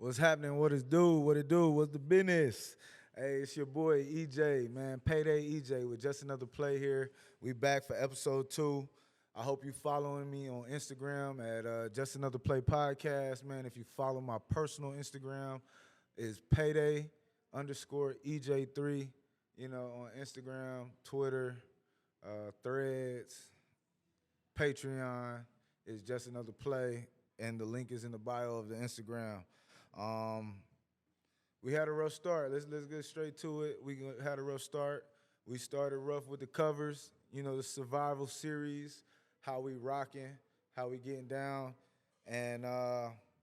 What's happening? What is do? What it do? What's the business? Hey, it's your boy EJ, man. Payday EJ with just another play here. We back for episode 2. I hope you following me on Instagram at Just Another Play Podcast, man. If you follow my personal Instagram, is Payday underscore EJ3. You know, on Instagram, Twitter, Threads, Patreon is Just Another Play, and the link is in the bio of the Instagram. Um, we had a rough start. Let's get straight to it. Had a rough start. We started rough with the covers. You know, the survival series, how we rocking, how we getting down, and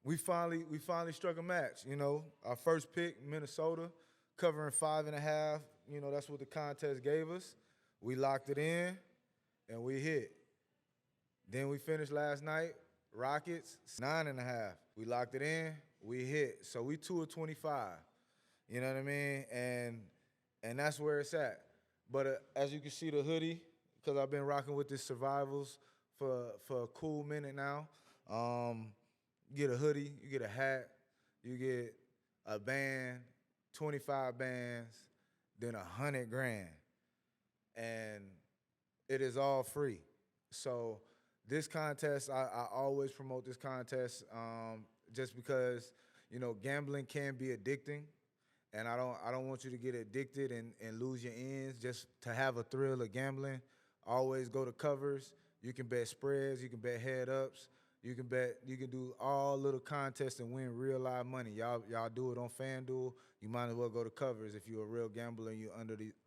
we finally struck a match. You know, our first pick, Minnesota, covering 5.5. You know, that's what the contest gave us. We locked it in, and we hit. Then we finished last night, Rockets, 9.5. We locked it in, we hit. So we 2 of 25. You know what I mean? And that's where it's at. But as you can see the hoodie, because I've been rocking with this survivals for a cool minute now. You get a hoodie, you get a hat, you get a band, 25 bands, then 100 grand. And it is all free. So this contest, I always promote this contest just because, you know, gambling can be addicting. And I don't want you to get addicted and lose your ends just to have a thrill of gambling. Always go to covers. You can bet spreads, you can bet head ups, you can do all little contests and win real live money. Y'all do it on FanDuel. You might as well go to covers if you're a real gambler and you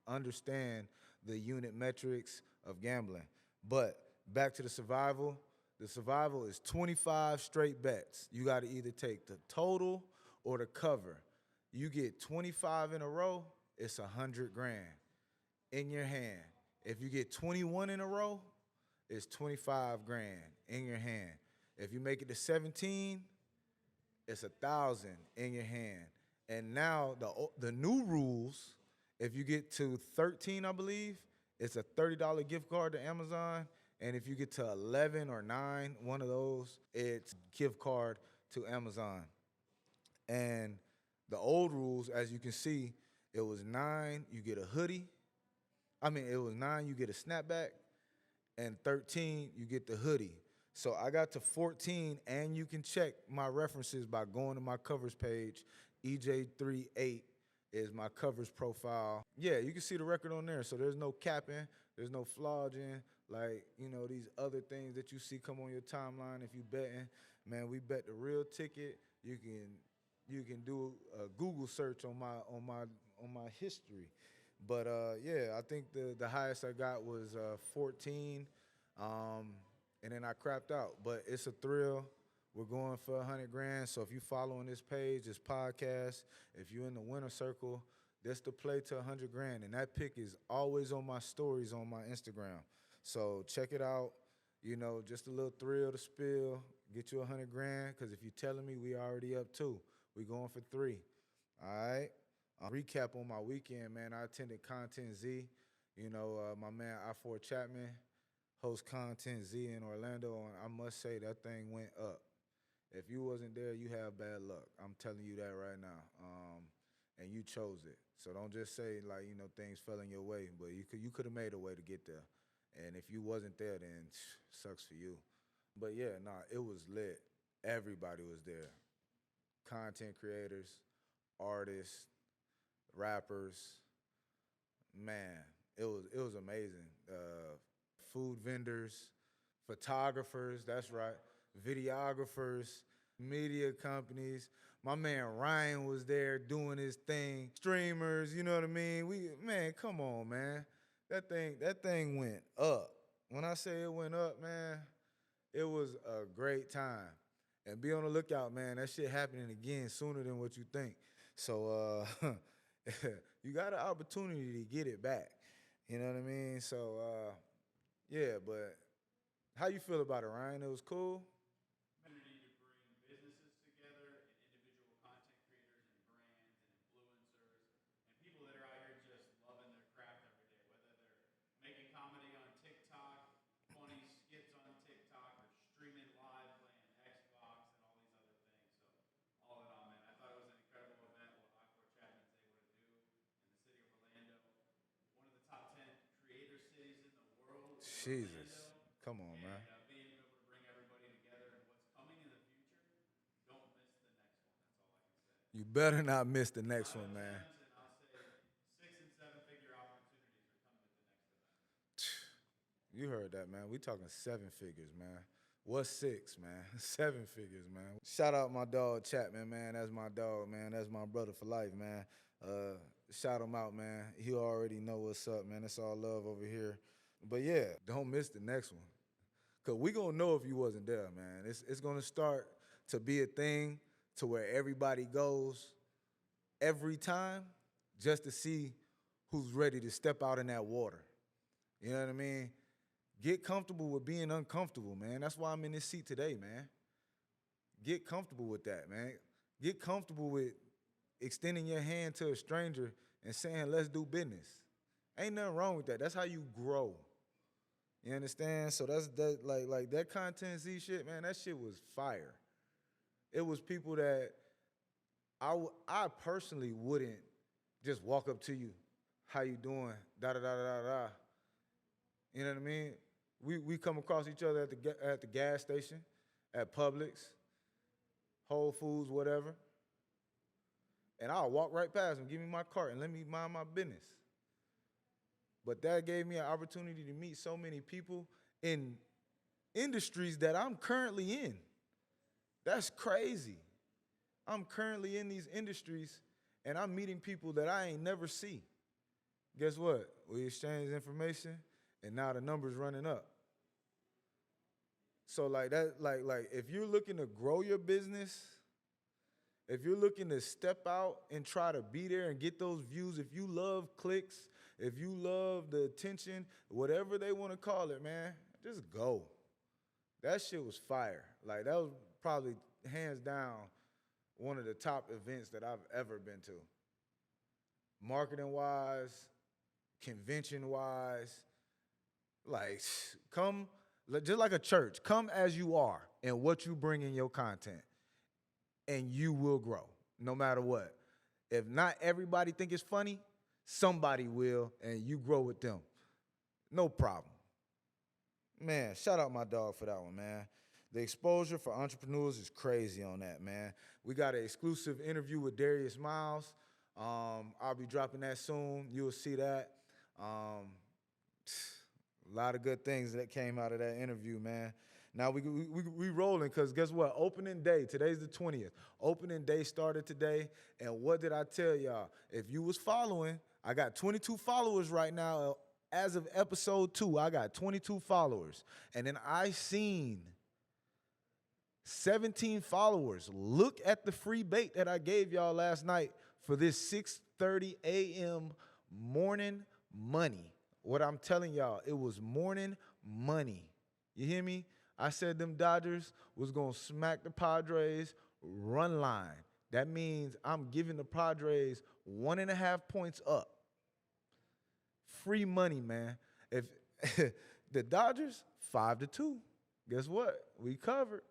understand the unit metrics of gambling. But back to the survival. The survival is 25 straight bets. You got to either take the total or the cover. You get 25 in a row, it's 100 grand in your hand. If you get 21 in a row, it's 25 grand in your hand. If you make it to 17, it's 1,000 in your hand. And now the new rules, if you get to 13, I believe, it's a $30 gift card to Amazon. And if you get to 11 or 9, one of those, it's gift card to Amazon. And the old rules, as you can see, it was 9, you get a hoodie. It was 9, you get a snapback. And 13, you get the hoodie. So I got to 14, and you can check my references by going to my covers page. EJ38 is my covers profile. Yeah, you can see the record on there. So there's no capping, there's no flogging, like, you know, these other things that you see come on your timeline if you betting. Man, we bet the real ticket. You can do a Google search on my history. But yeah, I think the highest I got was 14. And then I crapped out. But it's a thrill. We're going for 100 grand. So if you following this page, this podcast, if you're in the winner circle, that's the play to 100 grand. And that pick is always on my stories on my Instagram. So check it out. You know, just a little thrill to spill. Get you 100 grand. Because if you're telling me, we already up 2. We going for 3. All right. Recap on my weekend, man. I attended Content Z. You know, my man I4 Chapman hosts Content Z in Orlando, and I must say that thing went up. If you wasn't there, you have bad luck. I'm telling you that right now. And you chose it. So don't just say, like, you know, things fell in your way, but you could have made a way to get there. And if you wasn't there, then sucks for you. But yeah, nah, it was lit. Everybody was there. Content creators, artists, rappers. Man, it was amazing. Food vendors, photographers, that's right, videographers, media companies. My man Ryan was there doing his thing. Streamers, you know what I mean? Man, come on, man. That thing went up. When I say it went up, man, it was a great time. And be on the lookout, man. That shit happening again sooner than what you think. So you got an opportunity to get it back. You know what I mean? So yeah, but how you feel about it, Ryan? It was cool? Jesus. Come on, man. Being able to bring everybody together and what's coming in the future, don't miss the next one. That's all I can say. You better not miss the next one, man. And I'll say 6 and 7 figure opportunities are coming at the next event. You heard that, man. We talking 7 figures, man. What's 6, man? 7 figures, man. Shout out my dog Chapman, man. That's my dog, man. That's my brother for life, man. Shout him out, man. He already know what's up, man. It's all love over here. But yeah, don't miss the next one. Cause we gonna know if you wasn't there, man. It's gonna start to be a thing to where everybody goes every time just to see who's ready to step out in that water. You know what I mean? Get comfortable with being uncomfortable, man. That's why I'm in this seat today, man. Get comfortable with that, man. Get comfortable with extending your hand to a stranger and saying, let's do business. Ain't nothing wrong with that. That's how you grow. You understand? So that's that like that Content Z shit, man, that shit was fire. It was people that I personally wouldn't just walk up to you, how you doing, da-da-da-da-da. You know what I mean? We come across each other at the gas station, at Publix, Whole Foods, whatever. And I'll walk right past them, give me my cart, and let me mind my business. But that gave me an opportunity to meet so many people in industries that I'm currently in. That's crazy. I'm currently in these industries, and I'm meeting people that I ain't never see. Guess what? We exchange information, and now the number's running up. So like that, like if you're looking to grow your business, if you're looking to step out and try to be there and get those views, if you love clicks, if you love the attention, whatever they want to call it, man, just go. That shit was fire. Like, that was probably, hands down, one of the top events that I've ever been to. Marketing-wise, convention-wise, like, come, just like a church, come as you are and what you bring in your content, and you will grow, no matter what. If not everybody think it's funny, somebody will, and you grow with them. No problem. Man, shout out my dog for that one, man. The exposure for entrepreneurs is crazy on that, man. We got an exclusive interview with Darius Miles. I'll be dropping that soon. You'll see that. A lot of good things that came out of that interview, man. Now we rolling, because guess what? Opening day, today's the 20th. Opening day started today, and what did I tell y'all? If you was following, I got 22 followers right now. As of episode 2, I got 22 followers. And then I seen 17 followers look at the free bait that I gave y'all last night for this 6:30 a.m. morning money. What I'm telling y'all, it was morning money. You hear me? I said them Dodgers was going to smack the Padres run line. That means I'm giving the Padres 1.5 points up. Free money, man. If the Dodgers 5-2, guess what? We covered.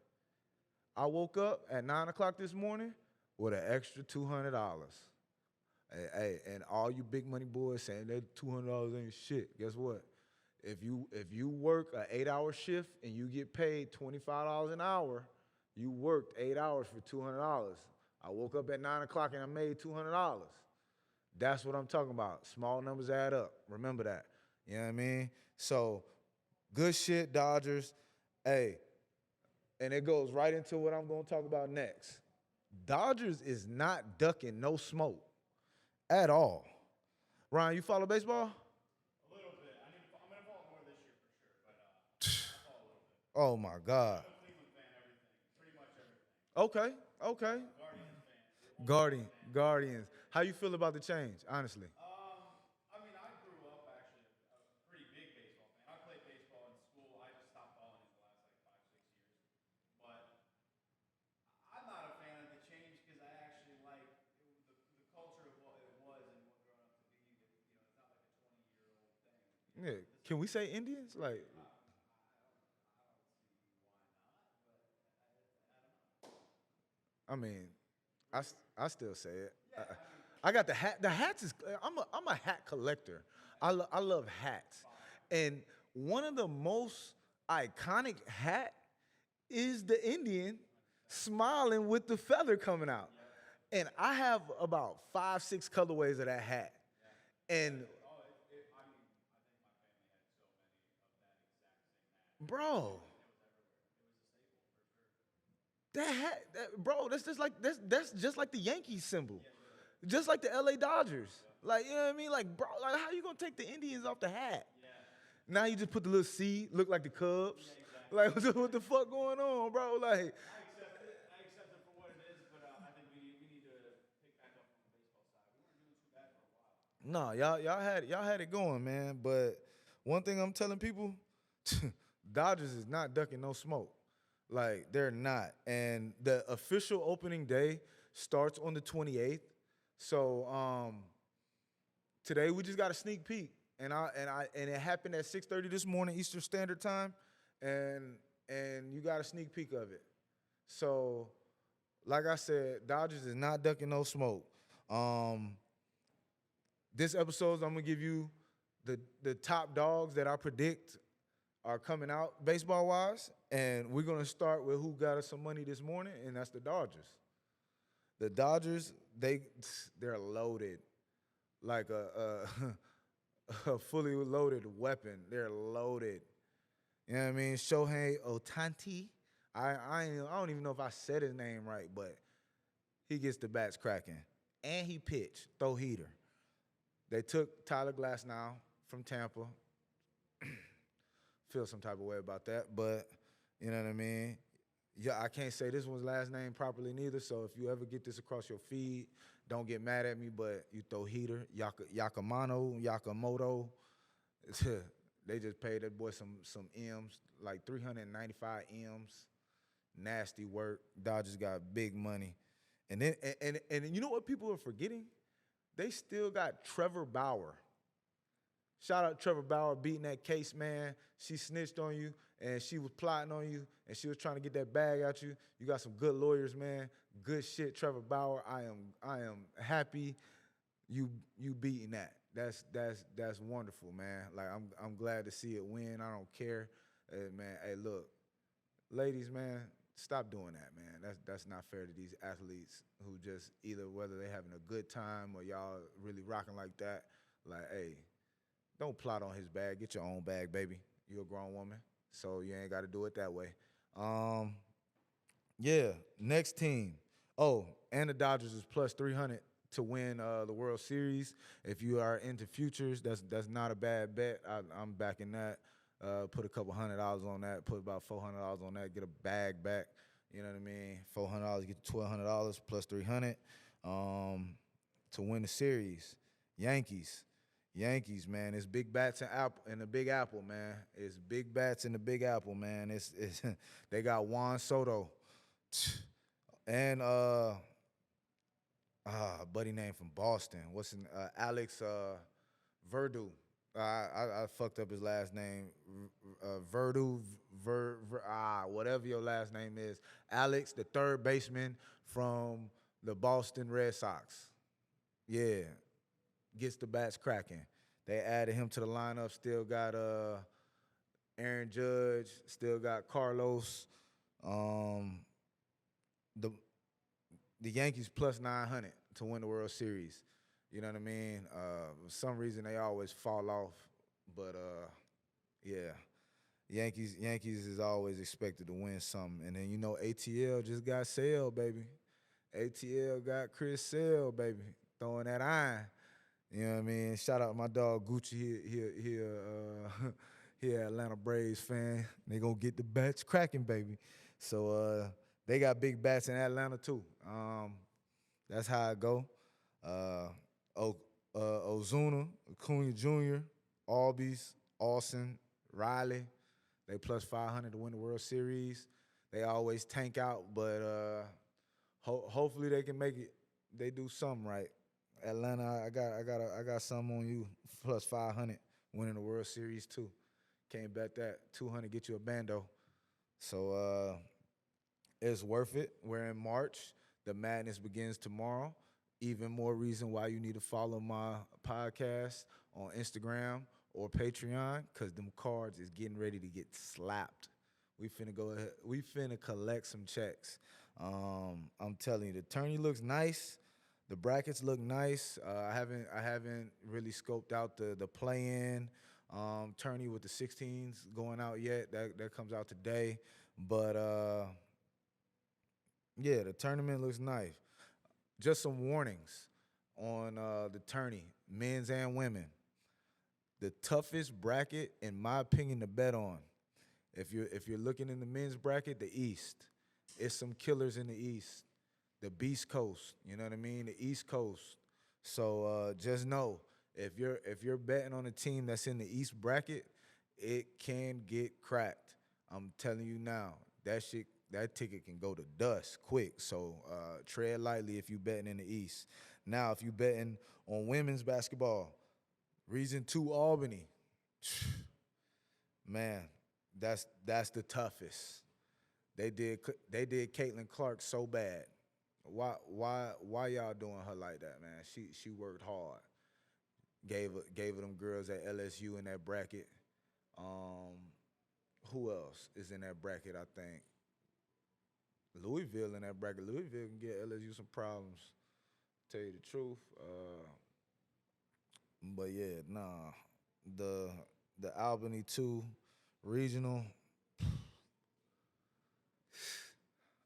I woke up at 9 o'clock this morning with an extra $200. Hey, and all you big money boys saying that $200 ain't shit. Guess what? If you work an 8-hour shift and you get paid $25 an hour, you worked 8 hours for $200. I woke up at 9 o'clock and I made $200. That's what I'm talking about. Small numbers add up. Remember that. You know what I mean? So, good shit, Dodgers. Hey, and it goes right into what I'm going to talk about next. Dodgers is not ducking no smoke at all. Ryan, you follow baseball? A little bit. I'm going to follow more this year for sure, but I follow a little bit. Oh, my God. I'm a Cleveland fan, everything. Pretty much everything. Okay. Guardians fan. Guardians. How you feel about the change, honestly? I mean, I grew up actually a pretty big baseball fan. I played baseball in school. I just stopped following it the last like 5, 6 years. But I'm not a fan of the change because I actually like the culture of what it was and what grown up to be. It's not like a 20-year-old thing. Yeah. Can we say Indians? Like, I don't see why not, but I don't know. I mean, I still say it. I got the hat. The hats is. I'm a hat collector. I love hats, and one of the most iconic hat is the Indian smiling with the feather coming out. And I have about 5, 6 colorways of that hat. And bro, that hat, bro, that's just like the Yankees symbol, just like the LA Dodgers. Like, you know what I mean? Like, bro, like how you gonna take the Indians off the hat? Now you just put the little C, look like the Cubs. Like, what the fuck going on, bro? Like, I accept it for what it is, but I think we need to pick back up on the baseball side. We weren't doing too bad for a while. no, y'all had it going, man. But one thing I'm telling people, Dodgers is not ducking no smoke. Like, they're not. And the official opening day starts on the 28th. So today we just got a sneak peek. And it happened at 6:30 this morning Eastern Standard Time. And you got a sneak peek of it. So, like I said, Dodgers is not ducking no smoke. This episode, I'm gonna give you the top dogs that I predict are coming out baseball wise, and we're gonna start with who got us some money this morning, and that's the Dodgers. The Dodgers, they're loaded like a fully loaded weapon. They're loaded. You know what I mean? Shohei Ohtani. I don't even know if I said his name right, but he gets the bats cracking. And he pitched, throw heater. They took Tyler Glasnow from Tampa. Feel some type of way about that, but you know what I mean? Yeah, I can't say this one's last name properly neither, so if you ever get this across your feed, don't get mad at me, but you throw heater, Yakamoto. They just paid that boy some M's, like 395 M's. Nasty work. Dodgers got big money. And then and you know what people are forgetting? They still got Trevor Bauer. Shout out Trevor Bauer beating that case, man. She snitched on you, and she was plotting on you, and she was trying to get that bag out you. You got some good lawyers, man. Good shit, Trevor Bauer. I am happy you beating that. That's wonderful, man. Like I'm glad to see it win. I don't care, man. Hey, look, ladies, man, stop doing that, man. That's not fair to these athletes who just either whether they having a good time or y'all really rocking like that. Like, hey, don't plot on his bag. Get your own bag, baby. You're a grown woman, so you ain't got to do it that way. Yeah, next team. Oh, and the Dodgers is plus 300 to win the World Series. If you are into futures, that's not a bad bet. I'm backing that. Put a couple $100 on that. Put about $400 on that. Get a bag back. You know what I mean? $400 get $1,200 plus 300 to win the series. Yankees, man. It's big bats in the Big Apple, man. It's big bats in the Big Apple, man. It's they got Juan Soto and buddy name from Boston. What's his Alex Verdu. I fucked up his last name. Verdu, whatever your last name is. Alex, the third baseman from the Boston Red Sox. Yeah, gets the bats cracking. They added him to the lineup. Still got Aaron Judge. Still got Carlos. The Yankees plus 900 to win the World Series. You know what I mean? For some reason they always fall off, but yeah. Yankees is always expected to win something. And then ATL just got Sale, baby. ATL got Chris Sale, baby. Throwing that iron. You know what I mean? Shout out my dog Gucci. He Atlanta Braves fan. They gonna get the bats cracking, baby. So they got big bats in Atlanta too. That's how it go. Ozuna, Acuna Jr., Albies, Austin, Riley. They plus 500 to win the World Series. They always tank out, but hopefully they can make it. They do something right. Atlanta, I got something on you. Plus 500 winning the World Series too. Can't bet that. 200 get you a bando. So it's worth it. We're in March. The madness begins tomorrow. Even more reason why you need to follow my podcast on Instagram or Patreon, cause them cards is getting ready to get slapped. We finna go ahead. We finna collect some checks. I'm telling you, the tourney looks nice. The brackets look nice. I haven't really scoped out the play-in tourney with the 16s going out yet. That comes out today. But yeah, the tournament looks nice. Just some warnings on the tourney, men's and women. The toughest bracket, in my opinion, to bet on. If you're looking in the men's bracket, the East. It's some killers in the East. The Beast Coast, you know what I mean? The East Coast. So just know if you're betting on a team that's in the East bracket, it can get cracked. I'm telling you now, that ticket can go to dust quick. So tread lightly if you betting in the East. Now, if you betting on women's basketball, Region 2 Albany, man, that's the toughest. They did Caitlin Clark so bad. Why y'all doing her like that, man? She worked hard. Gave her them girls at LSU in that bracket. Who else is in that bracket? I think Louisville in that bracket. Louisville can get LSU some problems. Tell you the truth. But yeah, nah. The Albany 2 regional.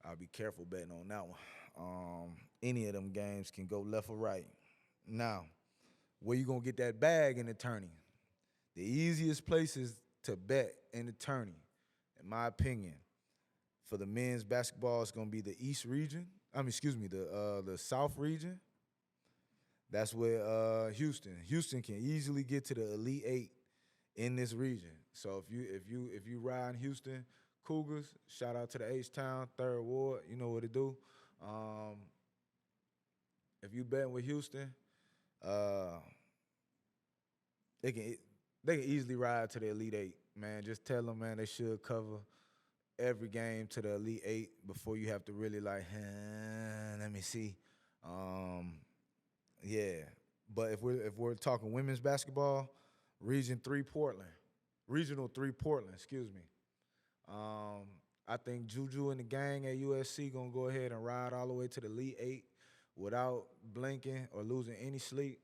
I'll be careful betting on that one. Any of them games can go left or right. Now, where you gonna get that bag in the tourney? The easiest places to bet in the tourney, in my opinion, for the men's basketball is gonna be the East region. The South region. That's where Houston can easily get to the Elite Eight in this region. So if you ride Houston Cougars, shout out to the H-Town, 3rd Ward, you know what to do. If you betting with Houston, they can easily ride to the Elite Eight, man. Just tell them, man, they should cover every game to the Elite Eight before you have to really let me see. Yeah. But if we're talking women's basketball, Regional 3 Portland, excuse me. I think Juju and the gang at USC gonna go ahead and ride all the way to the Elite Eight without blinking or losing any sleep.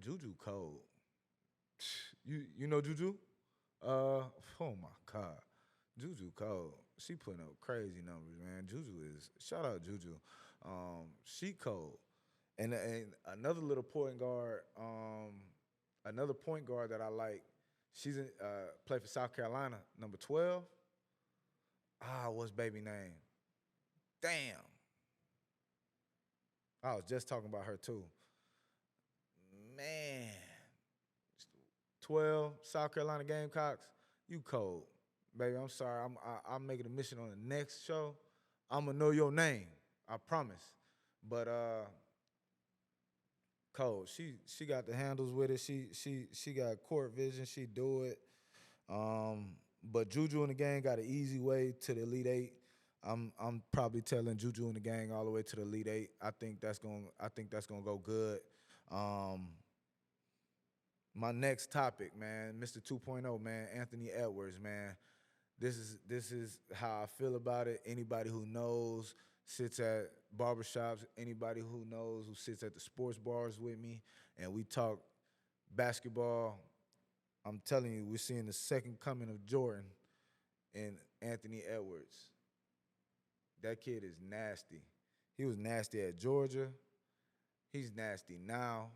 Juju cold. You know Juju? Oh my God, Juju cold. She putting up crazy numbers, man. Shout out Juju. She cold. And another little point guard, another point guard that I like. She's played for South Carolina, number 12. What's baby name? Damn. I was just talking about her too. Man. 12, South Carolina Gamecocks, you cold. Baby, I'm sorry. I'm making a mission on the next show. I'm going to know your name. I promise. But cold. She got the handles with it. She got court vision. She do it. But Juju and the gang got an easy way to the Elite Eight. I'm probably telling Juju and the gang all the way to the Elite Eight. I think that's gonna go good. My next topic, man, Mr. 2.0, man, Anthony Edwards, man. This is how I feel about it. Anybody who knows sits at barbershops, anybody who knows who sits at the sports bars with me, and we talk basketball. I'm telling you, we're seeing the second coming of Jordan in Anthony Edwards. That kid is nasty. He was nasty at Georgia. He's nasty now.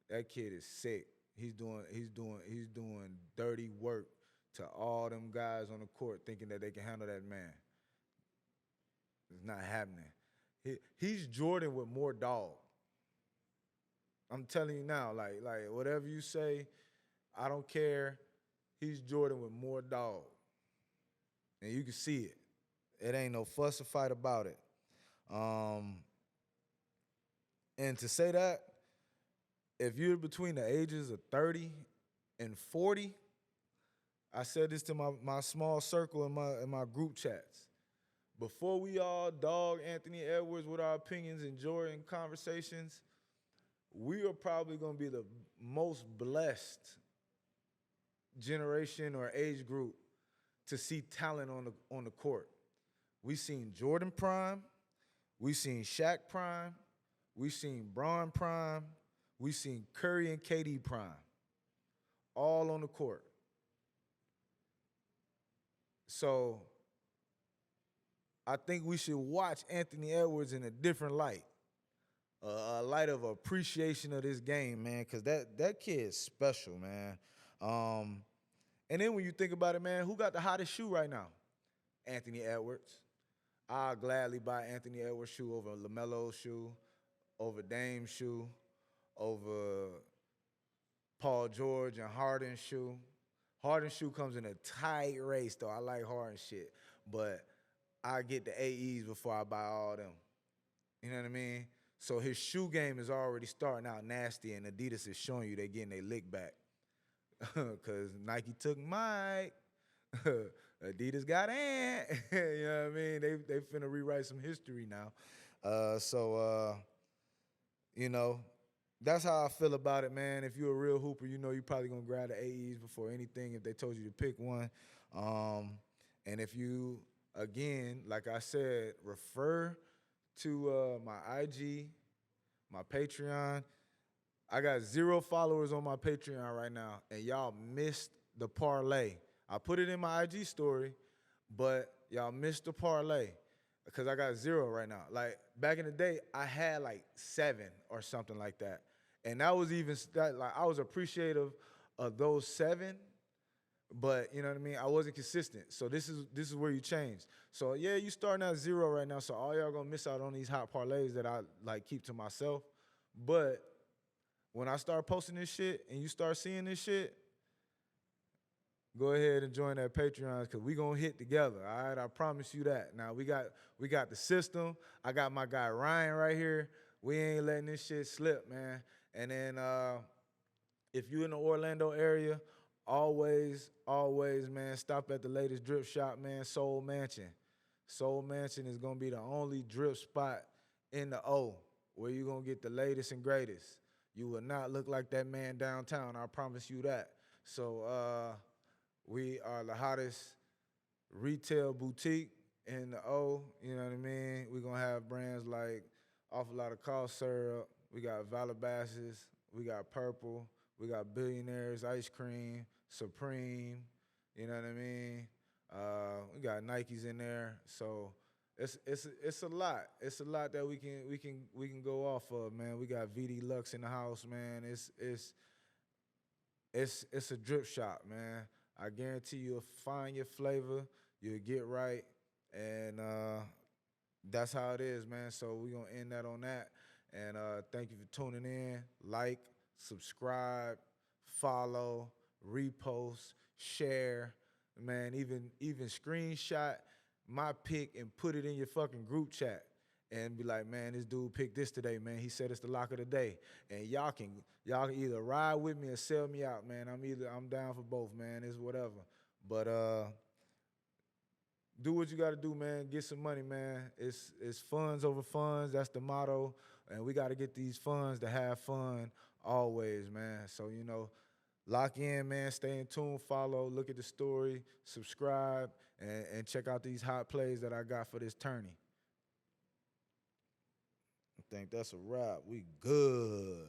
That kid is sick. He's doing dirty work to all them guys on the court thinking that they can handle that man. It's not happening. He's Jordan with more dog. I'm telling you now, like whatever you say, I don't care. He's Jordan with more dog. And you can see it. It ain't no fuss or fight about it. And to say that, if you're between the ages of 30 and 40, I said this to my small circle in my group chats. Before we all dog Anthony Edwards with our opinions and Jordan conversations, we are probably going to be the most blessed generation or age group to see talent on the court. We seen Jordan Prime, we seen Shaq Prime, we seen Bron Prime, we seen Curry and KD Prime, all on the court. So I think we should watch Anthony Edwards in a different light, a light of appreciation of this game, man, because that kid's special, man. And then when you think about it, man, who got the hottest shoe right now? Anthony Edwards. I'll gladly buy Anthony Edwards' shoe over LaMelo's shoe, over Dame's shoe, over Paul George and Harden's shoe. Harden's shoe comes in a tight race, though. I like Harden's shit. But I get the AEs before I buy all them. You know what I mean? So his shoe game is already starting out nasty, and Adidas is showing you they're getting their lick back. Because Nike took Mike. Adidas got Ant. You know what I mean? They finna rewrite some history now. You know, that's how I feel about it, man. If you're a real hooper, you know you're probably going to grab the AEs before anything if they told you to pick one. And if you, again, like I said, refer to my IG, my Patreon. I got 0 followers on my Patreon right now, and y'all missed the parlay. I put it in my IG story, but y'all missed the parlay because I got 0 right now. Like, back in the day, I had like 7 or something like that. And that was even, like, I was appreciative of those 7, but, you know what I mean? I wasn't consistent. So this is where you change. So, yeah, you starting at 0 right now, so all y'all gonna miss out on these hot parlays that I, like, keep to myself. But when I start posting this shit and you start seeing this shit, go ahead and join that Patreon because we gonna hit together, all right? I promise you that. Now, we got the system. I got my guy Ryan right here. We ain't letting this shit slip, man. And then if you in the Orlando area, always, man, stop at the latest drip shop, man, Soul Mansion. Soul Mansion is gonna be the only drip spot in the O where you gonna get the latest and greatest. You will not look like that man downtown, I promise you that. So we are the hottest retail boutique in the O, you know what I mean? We're gonna have brands like Awful Lot of Cough Syrup, we got Valabasses, we got Purple, we got Billionaires Ice Cream, Supreme, you know what I mean? We got Nikes in there, so it's a lot. It's a lot that we can go off of, man. We got VD Lux in the house, man. It's a drip shop, man. I guarantee you'll find your flavor, you'll get right, and that's how it is, man. So we're going to end that on that. And thank you for tuning in. Like, subscribe, follow, repost, share. Man, even screenshot my pick and put it in your fucking group chat and be like, man, this dude picked this today, man. He said it's the lock of the day. And y'all can either ride with me or sell me out, man. I'm down for both, man. It's whatever. But do what you got to do, man. Get some money, man. It's funds over funds. That's the motto. And we got to get these funds to have fun always, man. So, you know, lock in, man. Stay in tune. Follow. Look at the story. Subscribe. And check out these hot plays that I got for this tourney. I think that's a wrap. We good.